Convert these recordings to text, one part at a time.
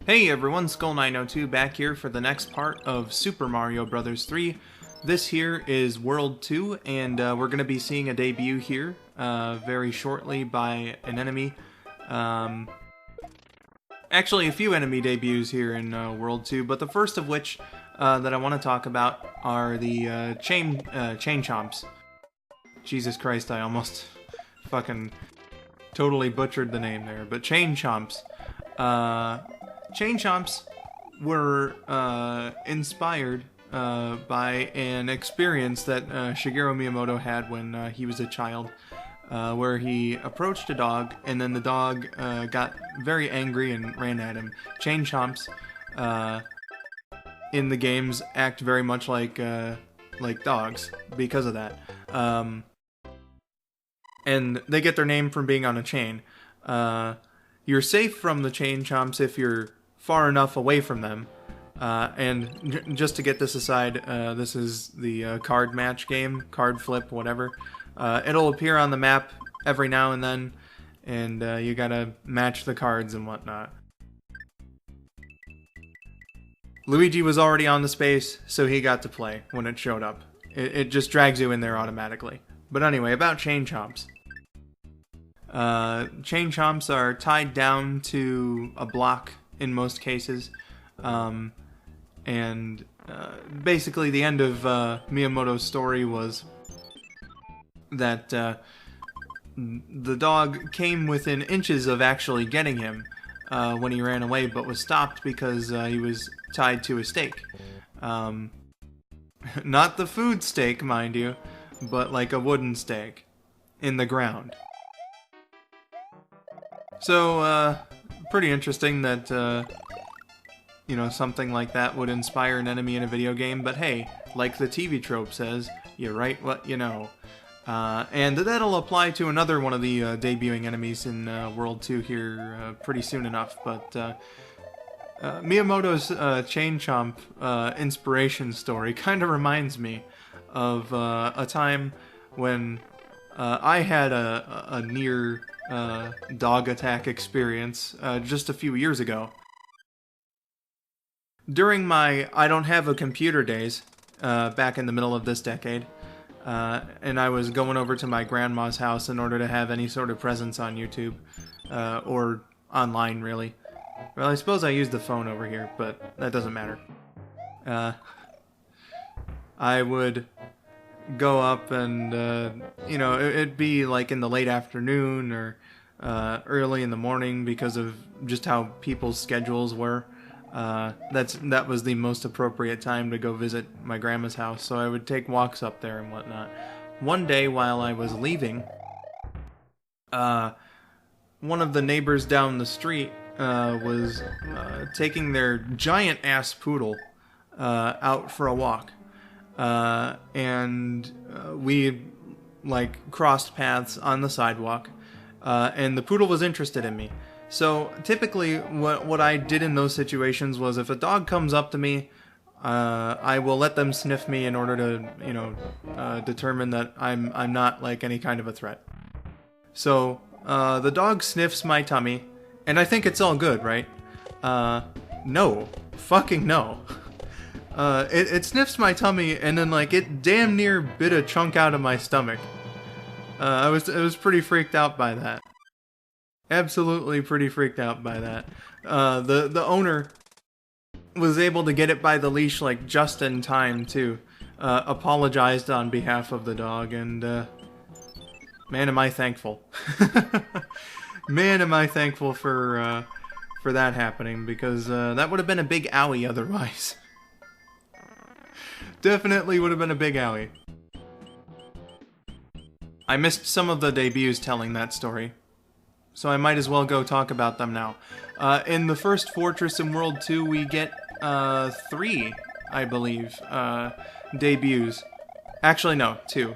Hey everyone, Skull902 back here for the next part of Super Mario Bros. 3. This here is World 2, and we're going to be seeing a debut here very shortly by an enemy. Actually, a few enemy debuts here in World 2, but the first of which that I want to talk about are the chain Chomps. Jesus Christ, I almost fucking totally butchered the name there, but Chain Chomps. Chain Chomps were inspired by an experience that Shigeru Miyamoto had when he was a child, where he approached a dog, and then the dog got very angry and ran at him. Chain Chomps in the games act very much like dogs because of that, and they get their name from being on a chain. You're safe from the Chain Chomps if you're far enough away from them. And just to get this aside, this is the card match game, card flip, whatever. It'll appear on the map every now and then, and you gotta match the cards and whatnot. Luigi was already on the space, so he got to play when it showed up. It just drags you in there automatically. But anyway, about Chain Chomps. Chain Chomps are tied down to a block in most cases, and basically the end of Miyamoto's story was that the dog came within inches of actually getting him when he ran away, but was stopped because he was tied to a stake. Not the food stake, mind you, but like a wooden stake in the ground. So, pretty interesting that, something like that would inspire an enemy in a video game, but hey, like the TV trope says, you write what you know. And that'll apply to another one of the debuting enemies in World 2 here pretty soon enough, but Miyamoto's Chain Chomp inspiration story kind of reminds me of a time when I had a near dog attack experience just a few years ago. During my I don't have a computer days, back in the middle of this decade, and I was going over to my grandma's house in order to have any sort of presence on YouTube, or online really. Well, I suppose I used the phone over here, but that doesn't matter. I would go up and, it'd be like in the late afternoon or early in the morning because of just how people's schedules were. That was the most appropriate time to go visit my grandma's house, so I would take walks up there and whatnot. One day while I was leaving, one of the neighbors down the street was taking their giant-ass poodle out for a walk. And we crossed paths on the sidewalk, and the poodle was interested in me. So typically what I did in those situations was if a dog comes up to me, I will let them sniff me in order to, determine that I'm not like any kind of a threat. So the dog sniffs my tummy, and I think it's all good, right? No. Fucking no. It sniffs my tummy, and then it damn near bit a chunk out of my stomach. I was pretty freaked out by that. Absolutely pretty freaked out by that. The owner was able to get it by the leash just in time too. Apologized on behalf of the dog, and man, am I thankful. Man, am I thankful for that happening, because that would have been a big owie otherwise. Definitely would have been a big owie. I missed some of the debuts telling that story, so I might as well go talk about them now. In the first fortress in World 2, we get 3, I believe, debuts. Actually, no, 2.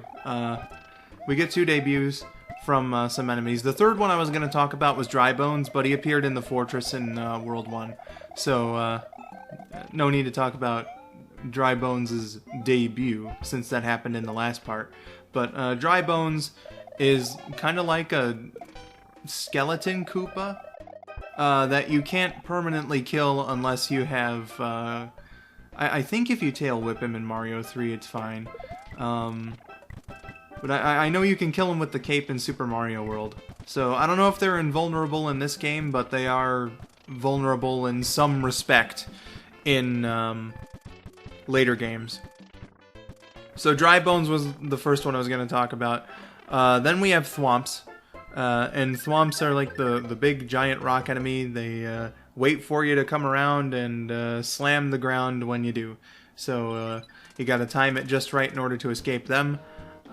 We get 2 debuts from some enemies. The third one I was going to talk about was Dry Bones, but he appeared in the fortress in World 1, so no need to talk about Dry Bones' debut, since that happened in the last part. But Dry Bones is kind of like a skeleton Koopa, that you can't permanently kill unless you have... I think if you tail whip him in Mario 3, it's fine. But I know you can kill him with the cape in Super Mario World. So I don't know if they're invulnerable in this game, but they are vulnerable in some respect in later games. So Dry Bones was the first one I was going to talk about. Then we have Thwomps. And Thwomps are like the big giant rock enemy. They wait for you to come around and slam the ground when you do. So you gotta time it just right in order to escape them.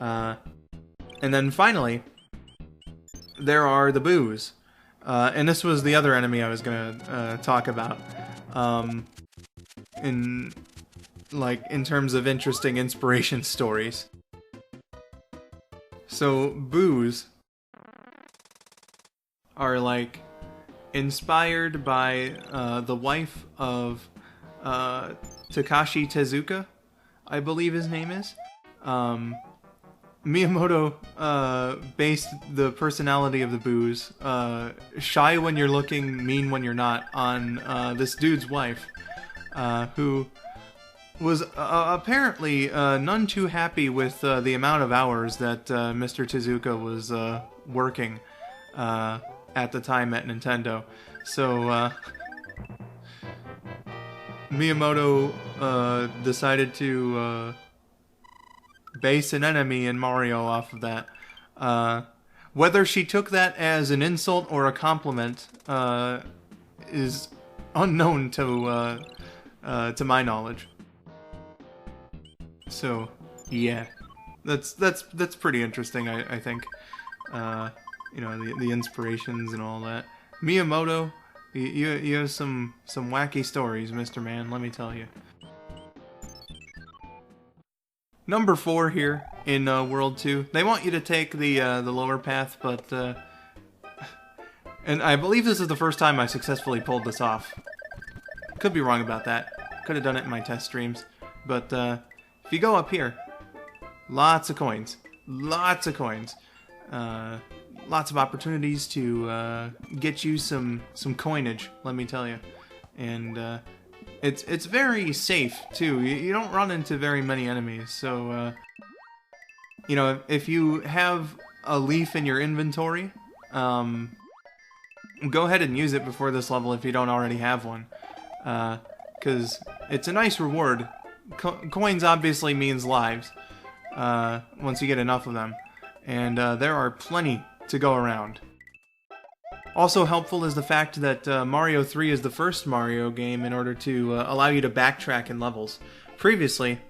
And then finally, there are the Boos. And this was the other enemy I was gonna talk about. In terms of interesting inspiration stories. So Boos are like inspired by the wife of Takashi Tezuka, I believe his name is. Miyamoto based the personality of the Boos, shy when you're looking, mean when you're not, on this dude's wife, who was apparently none too happy with the amount of hours that Mr. Tezuka was working at the time at Nintendo. So Miyamoto decided to base an enemy in Mario off of that. Whether she took that as an insult or a compliment is unknown to my knowledge. So yeah, that's pretty interesting. I think. You know, the inspirations and all that. Miyamoto, you have some wacky stories, Mr. Man, let me tell you. Number 4 here in World 2. They want you to take the lower path, but and I believe this is the first time I successfully pulled this off. Could be wrong about that. Could have done it in my test streams. But if you go up here, lots of coins. Lots of coins. Lots of opportunities to get you some coinage, let me tell you. And it's very safe, too. You don't run into very many enemies, so... you know, if you have a leaf in your inventory, go ahead and use it before this level if you don't already have one. Because it's a nice reward. Coins obviously means lives, once you get enough of them. And there are plenty to go around. Also helpful is the fact that Mario 3 is the first Mario game in order to allow you to backtrack in levels. Previously,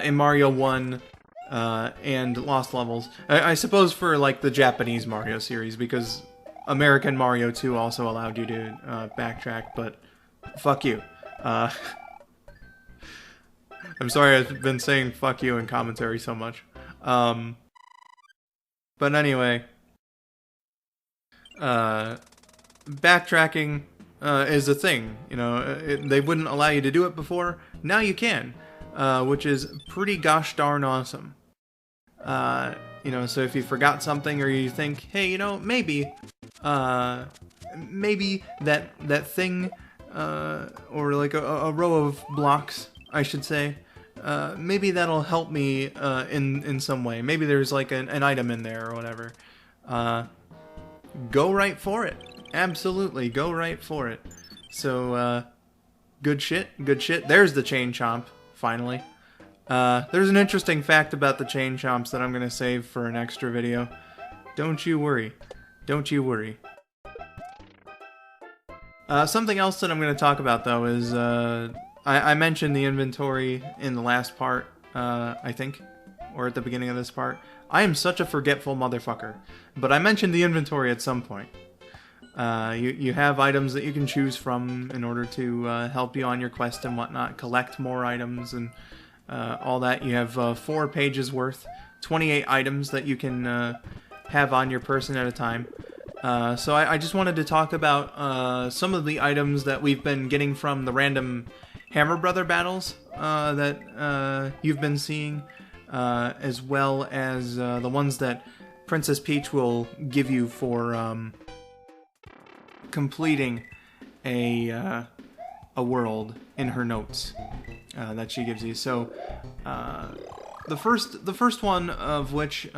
in Mario 1 and Lost Levels, I suppose for like the Japanese Mario series, because American Mario 2 also allowed you to backtrack, but fuck you. I'm sorry I've been saying fuck you in commentary so much. But anyway, backtracking is a thing. You know, they wouldn't allow you to do it before. Now you can, which is pretty gosh darn awesome. You know, so if you forgot something or you think, hey, you know, maybe that thing, or like a row of blocks, I should say. Maybe that'll help me in some way. Maybe there's like an item in there or whatever. Go right for it. Absolutely, go right for it. So, good shit, good shit. There's the Chain Chomp, finally. There's an interesting fact about the Chain Chomps that I'm going to save for an extra video. Don't you worry. Don't you worry. Something else that I'm going to talk about, though, is... I mentioned the inventory in the last part, I think, or at the beginning of this part. I am such a forgetful motherfucker, but I mentioned the inventory at some point. You have items that you can choose from in order to help you on your quest and whatnot, collect more items and all that. You have 4 pages worth, 28 items that you can have on your person at a time. So I just wanted to talk about some of the items that we've been getting from the random Hammer Brother battles that you've been seeing, as well as the ones that Princess Peach will give you for completing a world in her notes that she gives you. So the first one of which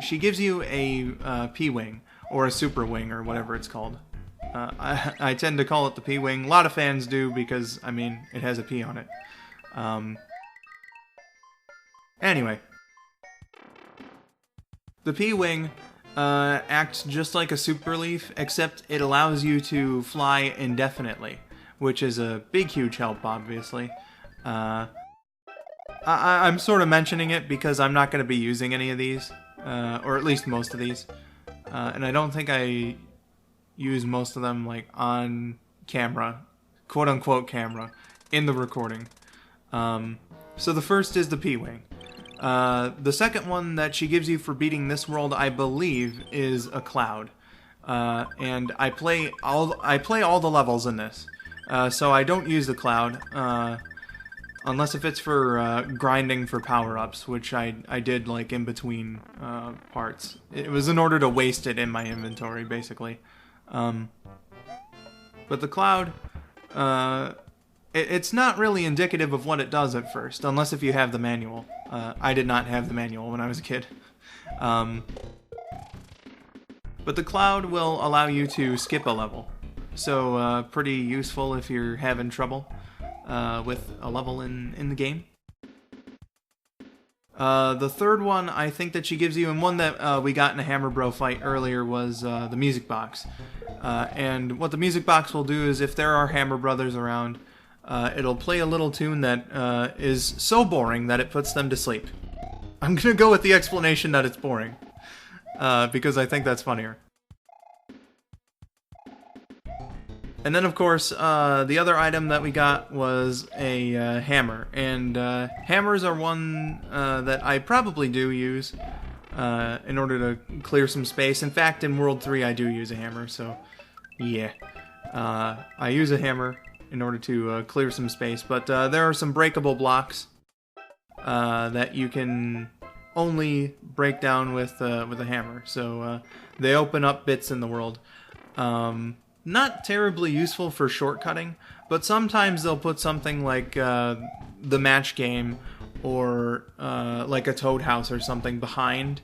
she gives you a P-Wing, or a Super Wing, or whatever it's called. I tend to call it the P-Wing. A lot of fans do because, I mean, it has a P on it. Anyway. The P-Wing acts just like a Super Leaf, except it allows you to fly indefinitely, which is a big, huge help, obviously. I'm sort of mentioning it because I'm not going to be using any of these, or at least most of these. And I don't think I use most of them, like, on camera, quote-unquote camera, in the recording. So the first is the P-Wing. The second one that she gives you for beating this world, I believe, is a cloud. And I play all the levels in this. So I don't use the cloud, unless if it's for grinding for power-ups, which I did, like, in between parts. It was in order to waste it in my inventory, basically. But the cloud, it's not really indicative of what it does at first, unless if you have the manual. I did not have the manual when I was a kid. But the cloud will allow you to skip a level. So, pretty useful if you're having trouble with a level in the game. The third one I think that she gives you, and one that we got in a Hammer Bro fight earlier, was the music box. And what the music box will do is, if there are Hammer Brothers around, it'll play a little tune that is so boring that it puts them to sleep. I'm gonna go with the explanation that it's boring, because I think that's funnier. And then, of course, the other item that we got was a hammer. And hammers are one that I probably do use in order to clear some space. In fact, in World 3, I do use a hammer, so yeah. I use a hammer in order to clear some space. But there are some breakable blocks that you can only break down with a hammer. So they open up bits in the world. Not terribly useful for shortcutting, but sometimes they'll put something like the match game or like a Toad House or something behind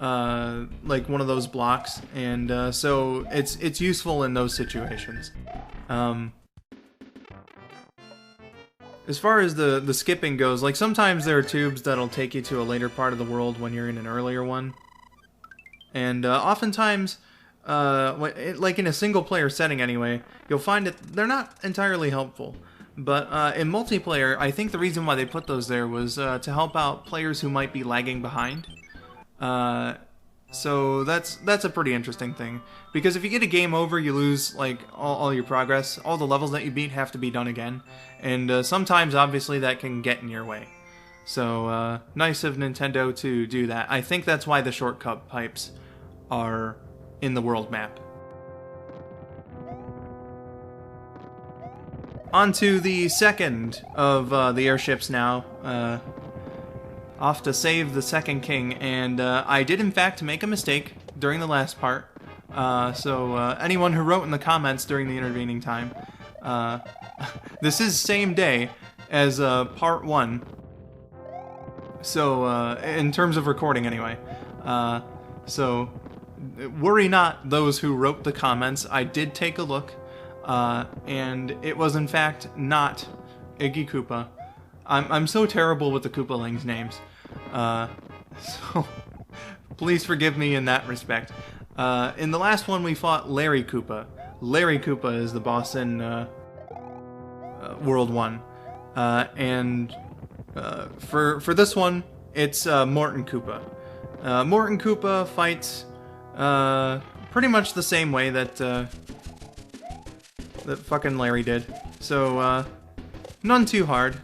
like one of those blocks, and so it's useful in those situations. As far as the skipping goes, like sometimes there are tubes that'll take you to a later part of the world when you're in an earlier one, and oftentimes like in a single player setting anyway, you'll find that they're not entirely helpful. But in multiplayer, I think the reason why they put those there was to help out players who might be lagging behind. So that's a pretty interesting thing. Because if you get a game over, you lose like all your progress. All the levels that you beat have to be done again. And sometimes, obviously, that can get in your way. So nice of Nintendo to do that. I think that's why the shortcut pipes are in the world map. On to the second of the airships now. Off to save the second king, and I did in fact make a mistake during the last part. So anyone who wrote in the comments during the intervening time, this is same day as part 1. So in terms of recording anyway. So worry not, those who wrote the comments. I did take a look, and it was in fact not Iggy Koopa. I'm so terrible with the Koopalings names, so please forgive me in that respect. In the last one we fought Larry Koopa. Larry Koopa is the boss in World 1, and for this one it's Morton Koopa. Morton Koopa fights pretty much the same way that that fucking Larry did. So none too hard.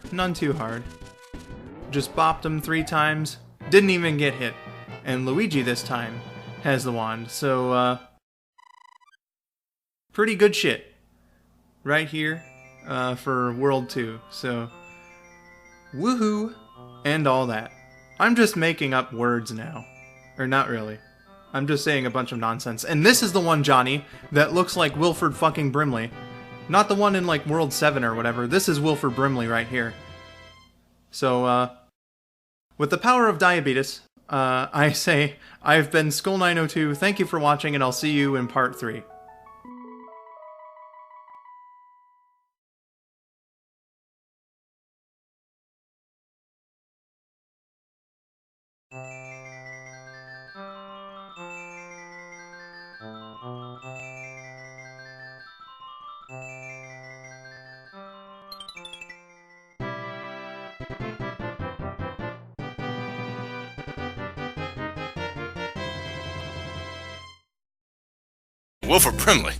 Just bopped him 3 times. Didn't even get hit. And Luigi this time has the wand. So pretty good shit right here for World 2. So woohoo and all that. I'm just making up words now. Or not really. I'm just saying a bunch of nonsense. And this is the one, Johnny, that looks like Wilford fucking Brimley. Not the one in, like, World 7 or whatever. This is Wilford Brimley right here. So, with the power of Diabeetus, I say, I've been Skull902, thank you for watching, and I'll see you in part 3. Wilford Brimley.